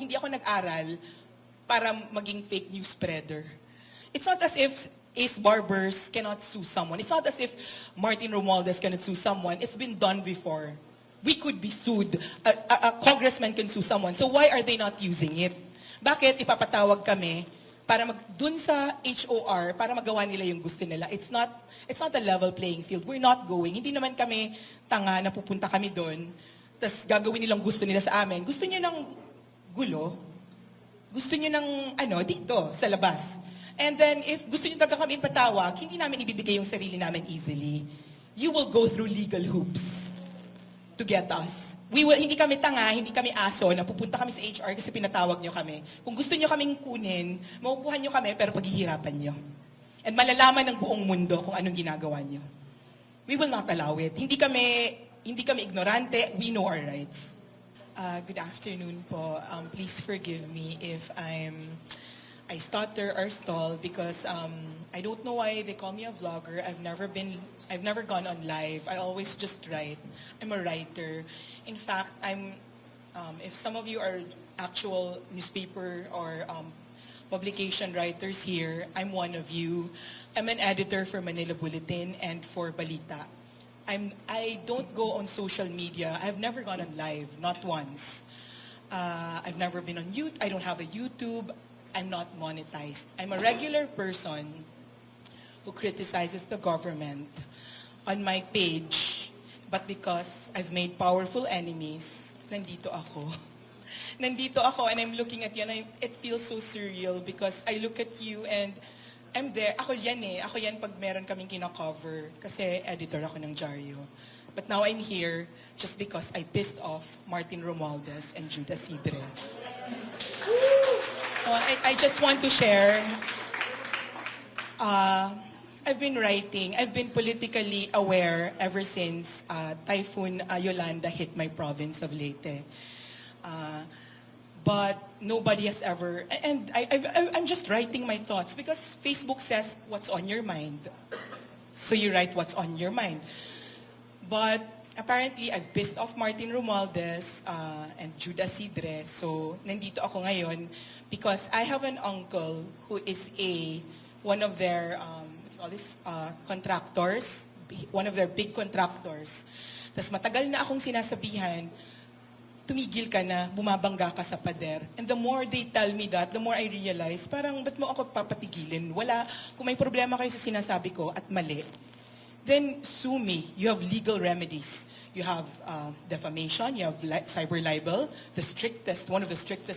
hindi ako nag-aral para maging fake news spreader. It's not as if Ace Barbers cannot sue someone. It's not as if Martin Romualdez cannot sue someone. It's been done before. We could be sued. A congressman can sue someone. So why are they not using it? Bakit ipapatawag kami para dun sa HOR para magawa nila yung gusto nila? It's not a level playing field. We're not going. Hindi naman kami tanga na pupunta kami doon. Tas gagawin nilang gusto nila sa amin. Gusto niyo ng gulo? Gusto niyo ng dito sa labas? And then, if gusto niyo talaga kami ipatawag, hindi namin ibibigay yung sarili namin easily. You will go through legal hoops to get us. Hindi kami tanga, hindi kami aso, na pupunta kami sa HR kasi pinatawag niyo kami. Kung gusto niyo kaming kunin, makukuha niyo kami, pero paghihirapan niyo. And malalaman ng buong mundo kung anong ginagawa niyo. We will not allow it. Hindi kami ignorante, we know our rights. Good afternoon po. Please forgive me if I stutter or stall because I don't know why they call me a vlogger. I've never gone on live. I always just write. I'm a writer. In fact, if some of you are actual newspaper or publication writers here, I'm one of you. I'm an editor for Manila Bulletin and for Balita. I don't go on social media. I've never gone on live, not once. I've never been on YouTube. I don't have a YouTube. I'm not monetized. I'm a regular person who criticizes the government on my page, but because I've made powerful enemies, nandito ako. Nandito ako and I'm looking at you and it feels so surreal because I look at you and I'm there. Ako yan Ako yan pag meron kaming kina-cover kasi editor ako ng Diaryo. But now I'm here just because I pissed off Martin Romualdez and Judas Sidre. I just want to share, I've been writing, I've been politically aware ever since Typhoon Yolanda hit my province of Leyte. But nobody has ever, and I'm just writing my thoughts because Facebook says what's on your mind. So you write what's on your mind. But apparently, I've pissed off Martin Romualdez and Judas Sidre. So nandito ako ngayon because I have an uncle who is one of their contractors, one of their big contractors. Tapos matagal na akong sinasabihan, tumigil ka na, bumabangga ka sa pader. And the more they tell me that, the more I realize, parang ba't mo ako papatigilin? Kung may problema kayo sa sinasabi ko at mali, then sue me. You have legal remedies. You have defamation, you have cyber libel, one of the strictest